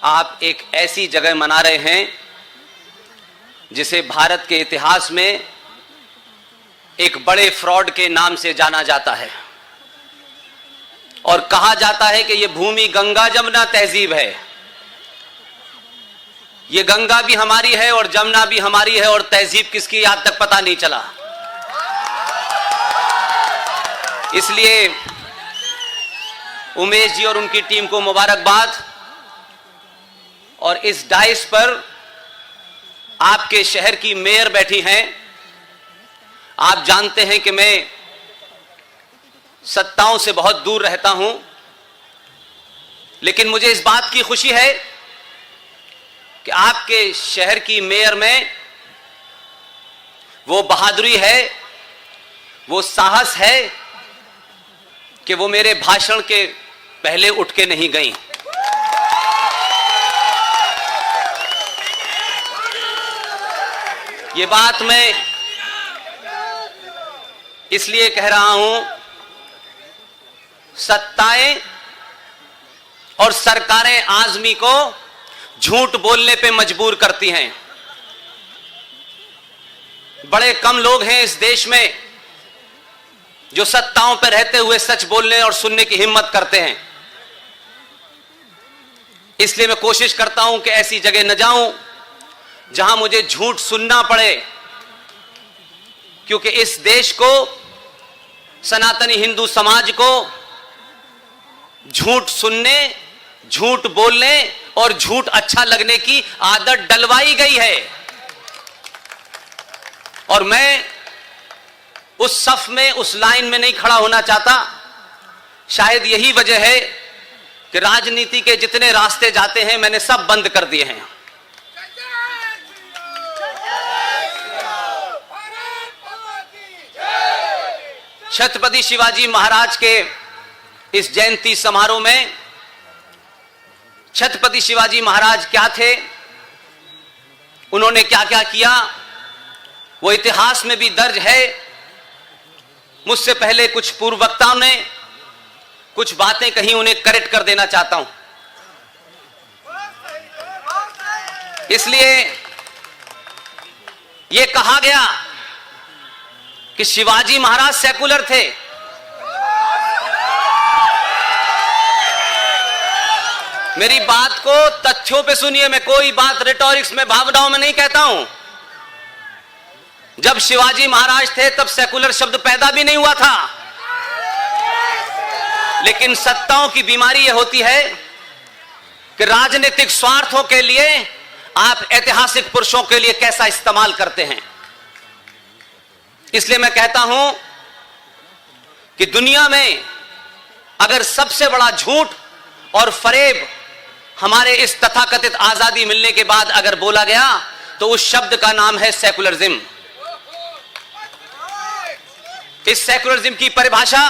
आप एक ऐसी जगह मना रहे हैं जिसे भारत के इतिहास में एक बड़े फ्रॉड के नाम से जाना जाता है और कहा जाता है कि यह भूमि गंगा जमुना तहजीब है। ये गंगा भी हमारी है और जमुना भी हमारी है और तहजीब किसकी आज तक पता नहीं चला। इसलिए उमेश जी और उनकी टीम को मुबारकबाद। और इस डाइस पर आपके शहर की मेयर बैठी हैं। आप जानते हैं कि मैं सत्ताओं से बहुत दूर रहता हूं, लेकिन मुझे इस बात की खुशी है कि आपके शहर की मेयर में वो बहादुरी है, वो साहस है कि वो मेरे भाषण के पहले उठ के नहीं गई। ये बात मैं इसलिए कह रहा हूं, सत्ताएं और सरकारें आदमी को झूठ बोलने पे मजबूर करती हैं। बड़े कम लोग हैं इस देश में जो सत्ताओं पर रहते हुए सच बोलने और सुनने की हिम्मत करते हैं। इसलिए मैं कोशिश करता हूं कि ऐसी जगह न जाऊं जहां मुझे झूठ सुनना पड़े, क्योंकि इस देश को, सनातनी हिंदू समाज को झूठ सुनने, झूठ बोलने और झूठ अच्छा लगने की आदत डलवाई गई है। और मैं उस सफ में, उस लाइन में नहीं खड़ा होना चाहता। शायद यही वजह है कि राजनीति के जितने रास्ते जाते हैं मैंने सब बंद कर दिए हैं। छत्रपति शिवाजी महाराज के इस जयंती समारोह में छत्रपति शिवाजी महाराज क्या थे, उन्होंने क्या क्या किया, वो इतिहास में भी दर्ज है। मुझसे पहले कुछ पूर्व वक्ताओं ने कुछ बातें कही, उन्हें करेक्ट कर देना चाहता हूं। इसलिए यह कहा गया कि शिवाजी महाराज सेकुलर थे। मेरी बात को तथ्यों पे सुनिए, मैं कोई बात रिटोरिक्स में, भावनाओं में नहीं कहता हूं। जब शिवाजी महाराज थे तब सेकुलर शब्द पैदा भी नहीं हुआ था। लेकिन सत्ताओं की बीमारी यह होती है कि राजनीतिक स्वार्थों के लिए आप ऐतिहासिक पुरुषों के लिए कैसा इस्तेमाल करते हैं। इसलिए मैं कहता हूं कि दुनिया में अगर सबसे बड़ा झूठ और फरेब हमारे इस तथाकथित आजादी मिलने के बाद अगर बोला गया तो उस शब्द का नाम है सेकुलरिज्म। इस सेकुलरिज्म की परिभाषा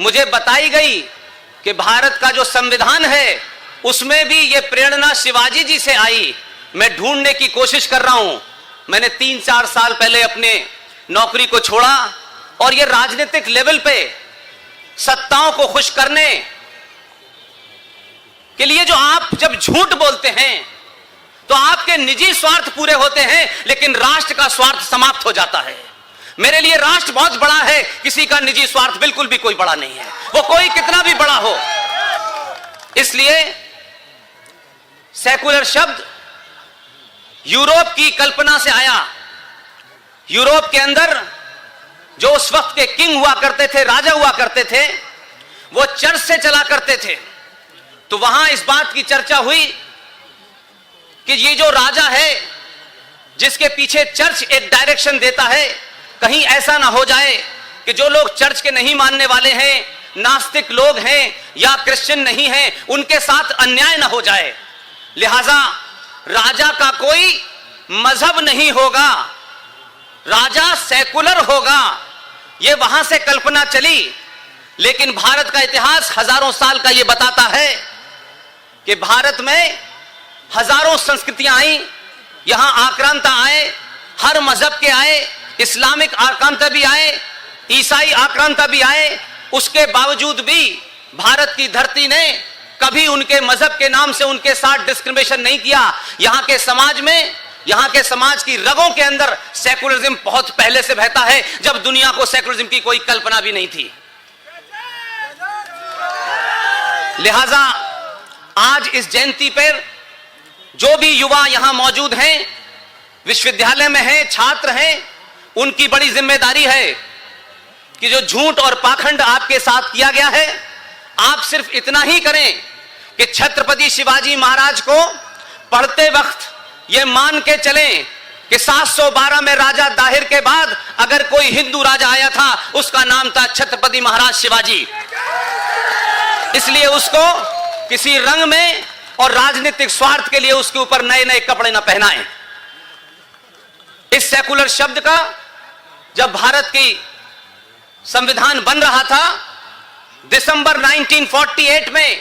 मुझे बताई गई कि भारत का जो संविधान है उसमें भी यह प्रेरणा शिवाजी जी से आई। मैं ढूंढने की कोशिश कर रहा हूं। मैंने 3-4 साल पहले अपने नौकरी को छोड़ा और यह राजनीतिक लेवल पे सत्ताओं को खुश करने के लिए, जो आप जब झूठ बोलते हैं तो आपके निजी स्वार्थ पूरे होते हैं लेकिन राष्ट्र का स्वार्थ समाप्त हो जाता है। मेरे लिए राष्ट्र बहुत बड़ा है, किसी का निजी स्वार्थ बिल्कुल भी कोई बड़ा नहीं है, वो कोई कितना भी बड़ा हो। इसलिए सेकुलर शब्द यूरोप की कल्पना से आया। यूरोप के अंदर जो उस वक्त के किंग हुआ करते थे, राजा हुआ करते थे, वो चर्च से चला करते थे। तो वहां इस बात की चर्चा हुई कि ये जो राजा है जिसके पीछे चर्च एक डायरेक्शन देता है, कहीं ऐसा ना हो जाए कि जो लोग चर्च के नहीं मानने वाले हैं, नास्तिक लोग हैं या क्रिश्चियन नहीं हैं, उनके साथ अन्याय ना हो जाए। लिहाजा राजा का कोई मजहब नहीं होगा, राजा सेकुलर होगा। यह वहां से कल्पना चली। लेकिन भारत का इतिहास हजारों साल का यह बताता है कि भारत में हजारों संस्कृतियां आई, यहां आक्रांता आए, हर मजहब के आए, इस्लामिक आक्रांता भी आए, ईसाई आक्रांता भी आए। उसके बावजूद भी भारत की धरती ने कभी उनके मजहब के नाम से उनके साथ डिस्क्रिमिनेशन नहीं किया। यहां के समाज में, यहां के समाज की रगों के अंदर सेकुलरिज्म बहुत पहले से बहता है, जब दुनिया को सेकुलरिज्म की कोई कल्पना भी नहीं थी। लिहाजा आज इस जयंती पर जो भी युवा यहां मौजूद हैं, विश्वविद्यालय में हैं, छात्र हैं, उनकी बड़ी जिम्मेदारी है कि जो झूठ और पाखंड आपके साथ किया गया है, आप सिर्फ इतना ही करें कि छत्रपति शिवाजी महाराज को पढ़ते वक्त यह मान के चलें कि 712 में राजा दाहिर के बाद अगर कोई हिंदू राजा आया था, उसका नाम था छत्रपति महाराज शिवाजी। इसलिए उसको किसी रंग में और राजनीतिक स्वार्थ के लिए उसके ऊपर नए नए कपड़े न पहनाएं। इस सेकुलर शब्द का जब भारत की संविधान बन रहा था, दिसंबर 1948 में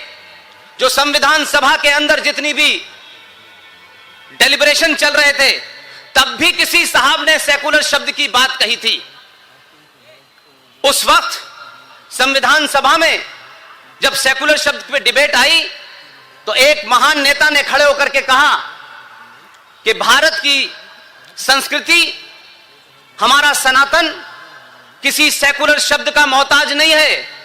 जो संविधान सभा के अंदर जितनी भी डेलिब्रेशन चल रहे थे, तब भी किसी साहब ने सेकुलर शब्द की बात कही थी। उस वक्त संविधान सभा में जब सेकुलर शब्द पे डिबेट आई, तो एक महान नेता ने खड़े होकर के कहा कि भारत की संस्कृति, हमारा सनातन किसी सेकुलर शब्द का मोहताज नहीं है।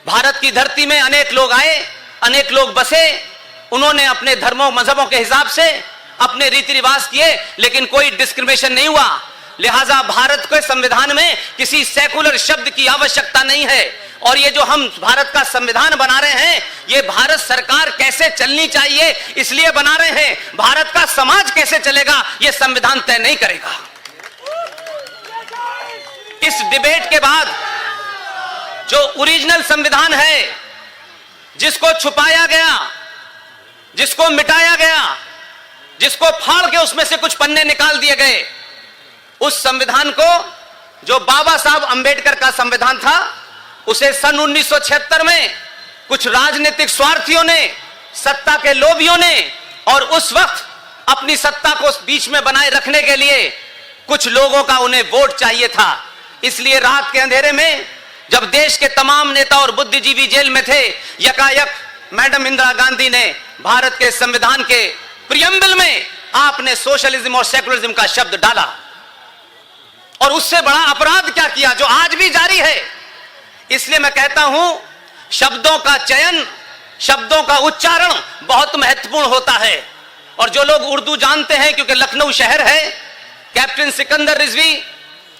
भारत की धरती में अनेक लोग आए, अनेक लोग बसे, उन्होंने अपने धर्मों मजहबों के हिसाब से अपने रीति रिवाज किए, लेकिन कोई डिस्क्रिमिनेशन नहीं हुआ। लिहाजा भारत के संविधान में किसी सेकुलर शब्द की आवश्यकता नहीं है। और ये जो हम भारत का संविधान बना रहे हैं, ये भारत सरकार कैसे चलनी चाहिए इसलिए बना रहे हैं। भारत का समाज कैसे चलेगा ये संविधान तय नहीं करेगा। इस डिबेट के बाद जो ओरिजिनल संविधान है, जिसको छुपाया गया, जिसको मिटाया गया, जिसको फाड़ के उसमें से कुछ पन्ने निकाल दिए गए, उस संविधान को, जो बाबा साहब अंबेडकर का संविधान था, उसे सन 1976 में कुछ राजनीतिक स्वार्थियों ने, सत्ता के लोभियों ने, और उस वक्त अपनी सत्ता को बीच में बनाए रखने के लिए कुछ लोगों का उन्हें वोट चाहिए था। इसलिए रात के अंधेरे में जब देश के तमाम नेता और बुद्धिजीवी जेल में थे, यकायक मैडम इंदिरा गांधी ने भारत के संविधान के प्रियम्बल में आपने सोशलिज्म और सेकुलरिज्म का शब्द डाला। और उससे बड़ा अपराध क्या किया, जो आज भी जारी है। इसलिए मैं कहता हूं, शब्दों का चयन, शब्दों का उच्चारण बहुत महत्वपूर्ण होता है। और जो लोग उर्दू जानते हैं, क्योंकि लखनऊ शहर है, कैप्टन सिकंदर रिजवी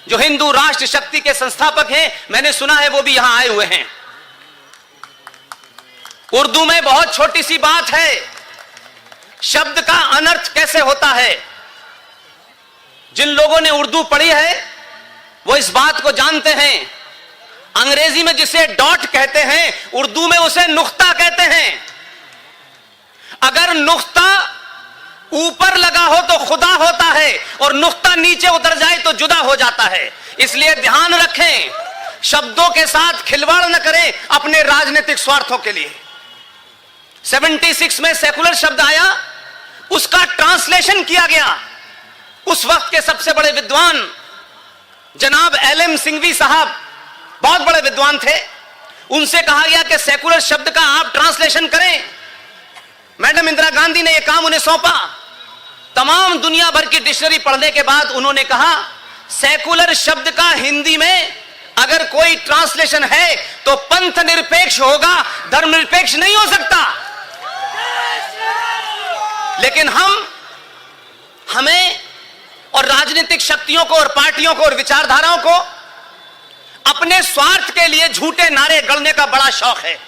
जो हिंदू राष्ट्र शक्ति के संस्थापक हैं, मैंने सुना है वो भी यहां आए हुए हैं। उर्दू में बहुत छोटी सी बात है, शब्द का अनर्थ कैसे होता है। जिन लोगों ने उर्दू पढ़ी है वो इस बात को जानते हैं। अंग्रेजी में जिसे डॉट कहते हैं, उर्दू में उसे नुक्ता कहते हैं। अगर नुक्ता ऊपर लगा हो तो खुदा होता है, और नुक्ता नीचे उतर जाए तो जुदा हो जाता है। इसलिए ध्यान रखें, शब्दों के साथ खिलवाड़ न करें अपने राजनीतिक स्वार्थों के लिए। 76 में सेकुलर शब्द आया, उसका ट्रांसलेशन किया गया। उस वक्त के सबसे बड़े विद्वान जनाब एलएम सिंघवी साहब बहुत बड़े विद्वान थे, उनसे कहा गया कि सेकुलर शब्द का आप ट्रांसलेशन करें। मैडम इंदिरा गांधी ने यह काम उन्हें सौंपा। तमाम दुनिया भर की डिक्शनरी पढ़ने के बाद उन्होंने कहा, सेकुलर शब्द का हिंदी में अगर कोई ट्रांसलेशन है तो पंथ निरपेक्ष होगा, धर्मनिरपेक्ष नहीं हो सकता। लेकिन हमें और राजनीतिक शक्तियों को और पार्टियों को और विचारधाराओं को अपने स्वार्थ के लिए झूठे नारे गढ़ने का बड़ा शौक है।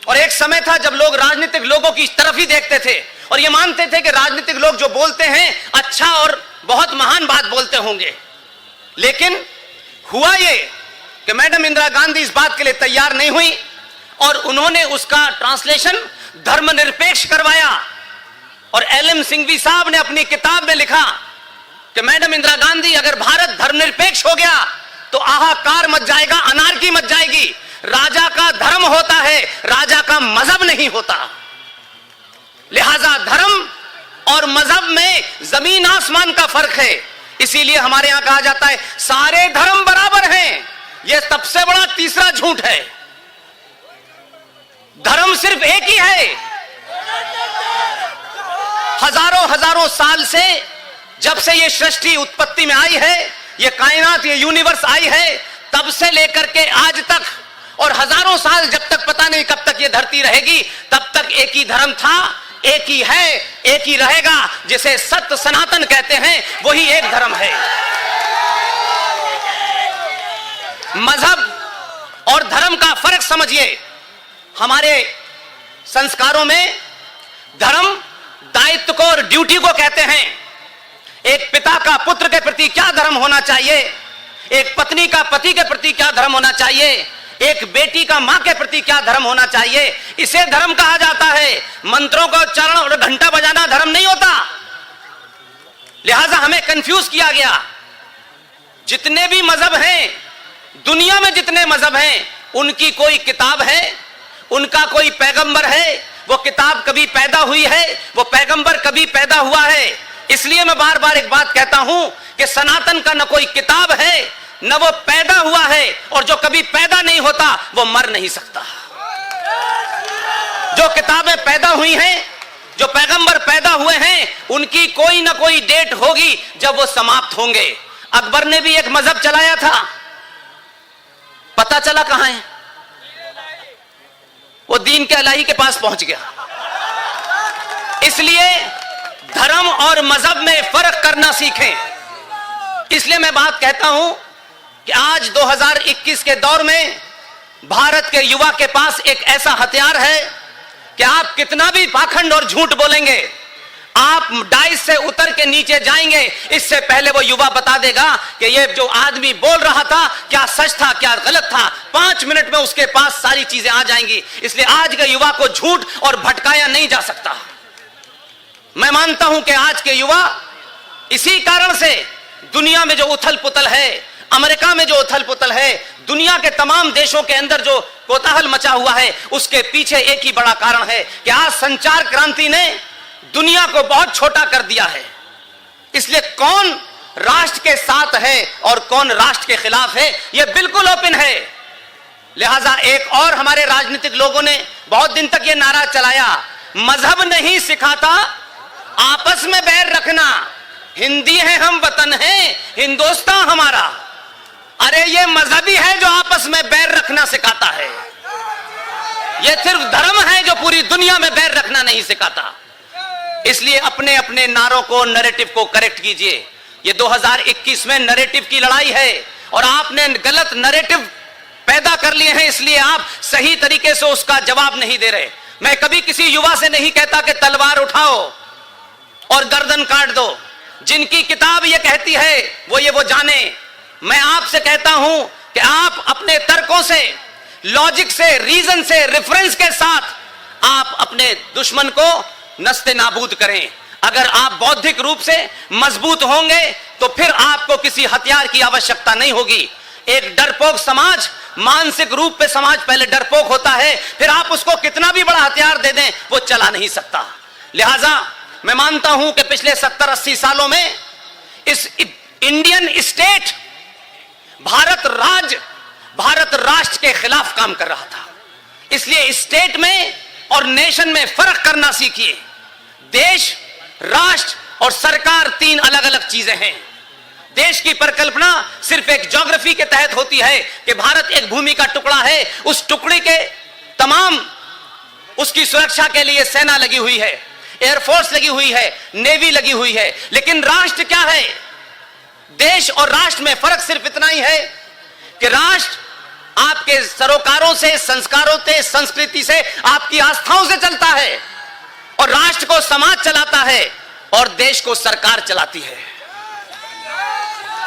और एक समय था जब लोग राजनीतिक लोगों की तरफ ही देखते थे और ये मानते थे कि राजनीतिक लोग जो बोलते हैं अच्छा और बहुत महान बात बोलते होंगे। लेकिन हुआ ये कि मैडम इंदिरा गांधी इस बात के लिए तैयार नहीं हुई और उन्होंने उसका ट्रांसलेशन धर्मनिरपेक्ष करवाया। और एलएम सिंघवी साहब ने अपनी किताब में लिखा कि मैडम इंदिरा गांधी, अगर भारत धर्मनिरपेक्ष हो गया तो हाहाकार मच जाएगा, अनार्की मच जाएगी। राजा का धर्म होता है, राजा का मजहब नहीं होता। लिहाजा धर्म और मजहब में जमीन आसमान का फर्क है। इसीलिए हमारे यहां कहा जाता है सारे धर्म बराबर हैं। यह सबसे बड़ा तीसरा झूठ है। धर्म सिर्फ एक ही है। हजारों हजारों साल से, जब से ये सृष्टि उत्पत्ति में आई है, ये कायनात, ये यूनिवर्स आई है, तब से लेकर के आज तक, और हजारों साल जब तक पता नहीं कब तक ये धरती रहेगी, तब तक एक ही धर्म था, एक ही है, एक ही रहेगा, जिसे सत्य सनातन कहते हैं, वही एक धर्म है। मजहब और धर्म का फर्क समझिए। हमारे संस्कारों में धर्म दायित्व को और ड्यूटी को कहते हैं। एक पिता का पुत्र के प्रति क्या धर्म होना चाहिए, एक पत्नी का पति के प्रति क्या धर्म होना चाहिए, एक बेटी का मां के प्रति क्या धर्म होना चाहिए, इसे धर्म कहा जाता है। मंत्रों का उच्चारण और घंटा बजाना धर्म नहीं होता। लिहाजा हमें कंफ्यूज किया गया। जितने भी मजहब हैं, दुनिया में जितने मजहब हैं, उनकी कोई किताब है, उनका कोई पैगंबर है, वो किताब कभी पैदा हुई है, वो पैगंबर कभी पैदा हुआ है। इसलिए मैं बार बार एक बात कहता हूं कि सनातन का न कोई किताब है, न वो पैदा हुआ है, और जो कभी पैदा नहीं होता वो मर नहीं सकता। जो किताबें पैदा हुई हैं, जो पैगंबर पैदा हुए हैं, उनकी कोई ना कोई डेट होगी जब वो समाप्त होंगे। अकबर ने भी एक मजहब चलाया था, पता चला कहां है, वो दीन के इलाही के पास पहुंच गया। इसलिए धर्म और मजहब में फर्क करना सीखें। इसलिए मैं बात कहता हूं कि आज 2021 के दौर में भारत के युवा के पास एक ऐसा हथियार है कि आप कितना भी पाखंड और झूठ बोलेंगे, आप डाइस से उतर के नीचे जाएंगे, इससे पहले वो युवा बता देगा कि ये जो आदमी बोल रहा था क्या सच था क्या गलत था। 5 मिनट में उसके पास सारी चीजें आ जाएंगी। इसलिए आज के युवा को झूठ और भटकाया नहीं जा सकता। मैं मानता हूं कि आज के युवा इसी कारण से दुनिया में जो उथल पुथल है, अमेरिका में जो उथल पुथल है, दुनिया के तमाम देशों के अंदर जो कोताहल मचा हुआ है, उसके पीछे एक ही बड़ा कारण है कि आज संचार क्रांति ने दुनिया को बहुत छोटा कर दिया है। इसलिए कौन राष्ट्र के साथ है और कौन राष्ट्र के खिलाफ है, यह बिल्कुल ओपन है। लिहाजा एक और हमारे राजनीतिक लोगों ने बहुत दिन तक यह नारा चलाया, मजहब नहीं सिखाता आपस में बैर रखना, हिंदी है हम वतन है हिंदुस्तान हमारा। अरे ये मजहबी है जो आपस में बैर रखना सिखाता है, यह सिर्फ धर्म है जो पूरी दुनिया में बैर रखना नहीं सिखाता। इसलिए अपने अपने नारों को, नैरेटिव को करेक्ट कीजिए। ये 2021 में नैरेटिव की लड़ाई है और आपने गलत नैरेटिव पैदा कर लिए हैं, इसलिए आप सही तरीके से उसका जवाब नहीं दे रहे। मैं कभी किसी युवा से नहीं कहता कि तलवार उठाओ और गर्दन काट दो। जिनकी किताब ये कहती है वो जाने। मैं आपसे कहता हूं कि आप अपने तर्कों से, लॉजिक से, रीजन से, रेफरेंस के साथ आप अपने दुश्मन को नस्ते नाबूद करें। अगर आप बौद्धिक रूप से मजबूत होंगे तो फिर आपको किसी हथियार की आवश्यकता नहीं होगी। एक डरपोक समाज, मानसिक रूप पे समाज पहले डरपोक होता है, फिर आप उसको कितना भी बड़ा हथियार दे दें वो चला नहीं सकता। लिहाजा मैं मानता हूं कि पिछले 70-80 सालों में इस इंडियन स्टेट भारत राष्ट्र के खिलाफ काम कर रहा था। इसलिए स्टेट में और नेशन में फर्क करना सीखिए। देश, राष्ट्र और सरकार 3 अलग अलग चीजें हैं। देश की परिकल्पना सिर्फ एक ज्योग्राफी के तहत होती है कि भारत एक भूमि का टुकड़ा है, उस टुकड़े के तमाम उसकी सुरक्षा के लिए सेना लगी हुई है, एयरफोर्स लगी हुई है, नेवी लगी हुई है। लेकिन राष्ट्र क्या है? देश और राष्ट्र में फर्क सिर्फ इतना ही है कि राष्ट्र आपके सरोकारों से, संस्कारों से, संस्कृति से, आपकी आस्थाओं से चलता है, और राष्ट्र को समाज चलाता है और देश को सरकार चलाती है।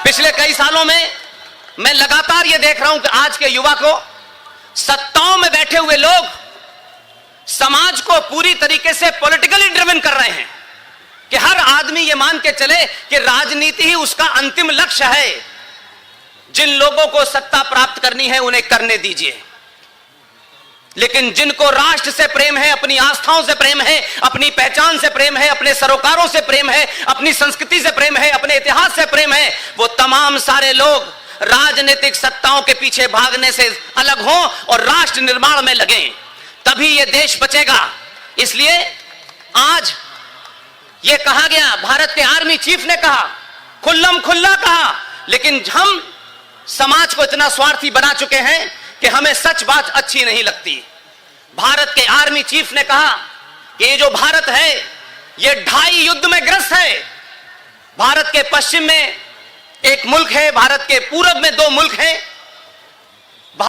पिछले कई सालों में मैं लगातार यह देख रहा हूं कि आज के युवा को, सत्ताओं में बैठे हुए लोग समाज को पूरी तरीके से पॉलिटिकली ड्रिवन कर रहे हैं कि हर आदमी यह मान के चले कि राजनीति ही उसका अंतिम लक्ष्य है। जिन लोगों को सत्ता प्राप्त करनी है उन्हें करने दीजिए, लेकिन जिनको राष्ट्र से प्रेम है, अपनी आस्थाओं से प्रेम है, अपनी पहचान से प्रेम है, अपने सरोकारों से प्रेम है, अपनी संस्कृति से प्रेम है, अपने इतिहास से प्रेम है, वो तमाम सारे लोग राजनीतिक सत्ताओं के पीछे भागने से अलग हों और राष्ट्र निर्माण में लगें। तभी ये देश बचेगा। इसलिए आज ये कहा गया, भारत के आर्मी चीफ ने कहा, खुल्लम खुल्ला कहा, लेकिन हम समाज को इतना स्वार्थी बना चुके हैं कि हमें सच बात अच्छी नहीं लगती। भारत के आर्मी चीफ ने कहा कि ये जो भारत है ये 2.5 युद्ध में ग्रस्त है। भारत के पश्चिम में एक मुल्क है, भारत के पूरब में 2 मुल्क हैं,